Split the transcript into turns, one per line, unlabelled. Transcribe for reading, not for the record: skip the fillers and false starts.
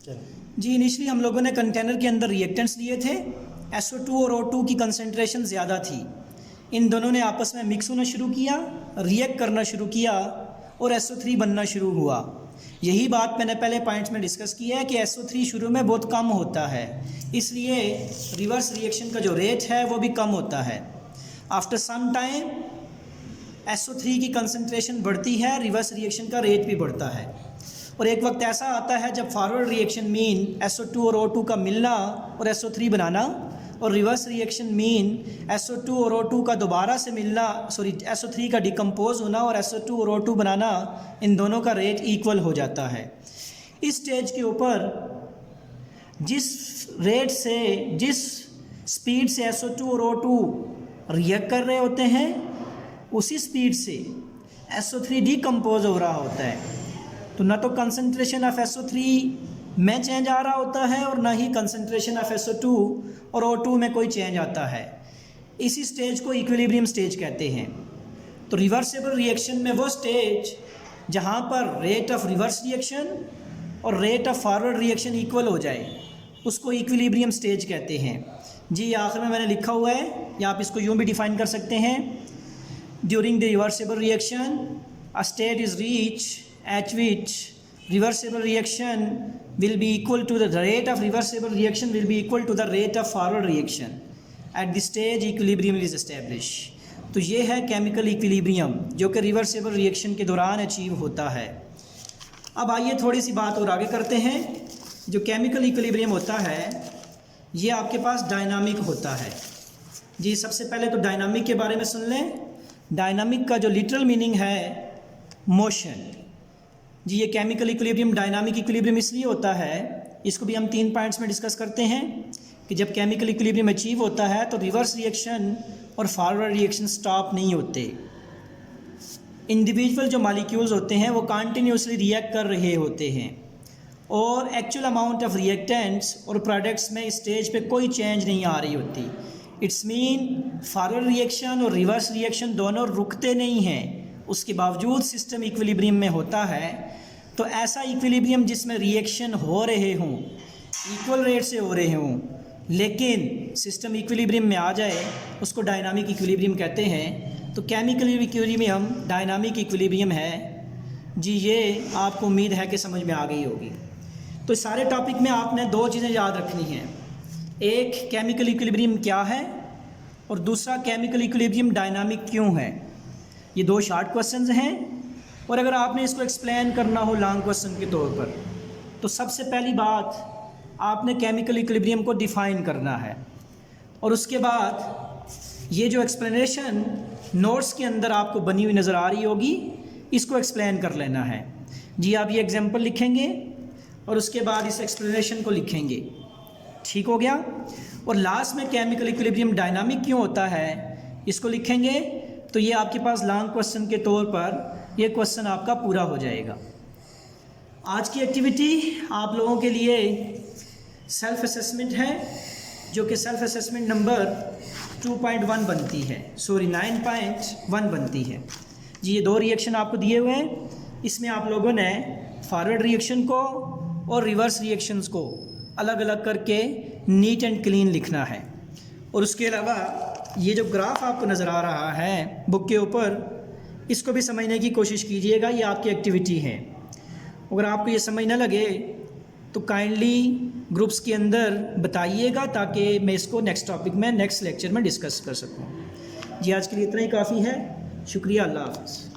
जी initially हम लोगों ने कंटेनर के अंदर रिएक्टेंट्स लिए थे। SO2 और O2 की कंसंट्रेशन ज़्यादा थी। इन दोनों ने आपस में मिक्स होना शुरू किया, रिएक्ट करना शुरू किया और SO3 बनना शुरू हुआ। यही बात मैंने पहले पॉइंट्स में डिस्कस किया है कि SO3 शुरू में बहुत कम होता है, इसलिए रिवर्स रिएक्शन का जो रेट है वो भी कम होता है। आफ्टर सम टाइम SO3 की कंसंट्रेशन बढ़ती है, रिवर्स रिएक्शन का रेट भी बढ़ता है। और एक वक्त ऐसा आता है जब फॉरवर्ड रिएक्शन मीन SO2 और O2 का मिलना और SO3 बनाना, और रिवर्स रिएक्शन मीन SO2 और O2 का दोबारा से मिलना, SO3 का डिकम्पोज होना और SO2 और O2 बनाना, इन दोनों का रेट इक्वल हो जाता है। इस स्टेज के ऊपर जिस रेट से, जिस स्पीड से SO2 और O2 रिएक्ट कर रहे होते हैं, उसी स्पीड से SO3 डिकम्पोज हो रहा होता है। तो ना तो कंसंट्रेशन ऑफ SO3 में चेंज आ रहा होता है और ना ही कंसंट्रेशन ऑफ SO2 और O2 में कोई चेंज आता है। इसी स्टेज को इक्विलिब्रियम स्टेज कहते हैं। तो रिवर्सिबल रिएक्शन में वो स्टेज जहाँ पर रेट ऑफ रिवर्स रिएक्शन और rate of forward reaction equal हो जाए, उसको इक्विलिब्रियम स्टेज कहते हैं। जी आखिर में मैंने लिखा हुआ है, या आप इसको यूँ भी डिफाइन कर सकते हैं, during the reversible reaction a state is reach at which reversible reaction will be equal to the rate of reversible reaction will be equal to the rate of forward reaction. At this stage equilibrium is established. तो ये है chemical equilibrium जो कि reversible reaction के दौरान achieve होता है। अब आइए थोड़ी सी बात और आगे करते हैं। जो केमिकल इक्विलिब्रियम होता है ये आपके पास डायनामिक होता है। जी सबसे पहले तो डायनामिक के बारे में सुन लें। डायनामिक का जो लिटरल मीनिंग है मोशन। जी ये केमिकल इक्विलिब्रियम डायनामिक इक्विलिब्रियम इसलिए होता है, इसको भी हम 3 पॉइंट्स में डिस्कस करते हैं कि जब केमिकल इक्विलिब्रियम अचीव होता है तो रिवर्स रिएक्शन और फॉरवर्ड रिएक्शन स्टॉप नहीं होते। इंडिविजुअल जो मॉलिक्यूल्स होते हैं वो कंटिन्यूसली रिएक्ट कर रहे होते हैं और एक्चुअल अमाउंट ऑफ रिएक्टेंट्स और प्रोडक्ट्स में स्टेज पे कोई चेंज नहीं आ रही होती। इट्स मीन फॉरवर्ड रिएक्शन और रिवर्स रिएक्शन दोनों रुकते नहीं हैं, उसके बावजूद सिस्टम इक्विलिब्रियम में होता है। तो ऐसा इक्विलिब्रियम जिसमें रिएक्शन हो रहे हों, इक्वल रेट से हो रहे हों, लेकिन सिस्टम इक्विलिब्रियम में आ जाए, उसको डायनामिक इक्विलिब्रियम कहते हैं। तो केमिकल इक्विलिब्रियम डायनामिक इक्विलिब्रियम है। जी ये आपको उम्मीद है कि समझ में आ गई होगी। तो सारे टॉपिक में आपने 2 चीज़ें याद रखनी हैं। एक केमिकल इक्विलिब्रियम क्या है और दूसरा केमिकल इक्विलिब्रियम डायनामिक क्यों है। ये 2 शॉर्ट क्वेश्चंस हैं और अगर आपने इसको एक्सप्लेन करना हो लॉन्ग क्वेश्चन के तौर पर, तो सबसे पहली बात आपने केमिकल इक्विलिब्रियम को डिफ़ाइन करना है और उसके बाद ये जो एक्सप्लेनेशन नोट्स के अंदर आपको बनी हुई नज़र आ रही होगी, इसको एक्सप्लेन कर लेना है। जी आप ये एग्जांपल लिखेंगे और उसके बाद इस एक्सप्लेनेशन को लिखेंगे, ठीक हो गया। और लास्ट में केमिकल इक्विलिब्रियम डायनामिक क्यों होता है इसको लिखेंगे। तो ये आपके पास लॉन्ग क्वेश्चन के तौर पर ये क्वेश्चन आपका पूरा हो जाएगा। आज की एक्टिविटी आप लोगों के लिए सेल्फ असेसमेंट है, जो कि सेल्फ असेसमेंट नंबर 2.1 बनती है, 9.1 बनती है। जी ये 2 रिएक्शन आपको दिए हुए हैं, इसमें आप लोगों ने फॉरवर्ड रिएक्शन को और रिवर्स रिएक्शंस को अलग अलग करके नीट एंड क्लीन लिखना है। और उसके अलावा ये जो ग्राफ आपको नज़र आ रहा है बुक के ऊपर, इसको भी समझने की कोशिश कीजिएगा। ये आपकी एक्टिविटी है। अगर आपको ये समझ ना लगे तो काइंडली ग्रुप्स के अंदर बताइएगा ताकि मैं इसको नेक्स्ट टॉपिक में नेक्स्ट लेक्चर में डिस्कस कर सकूँ। जी आज के लिए इतना ही काफ़ी है। शुक्रिया। अल्लाह हाफ़िज़।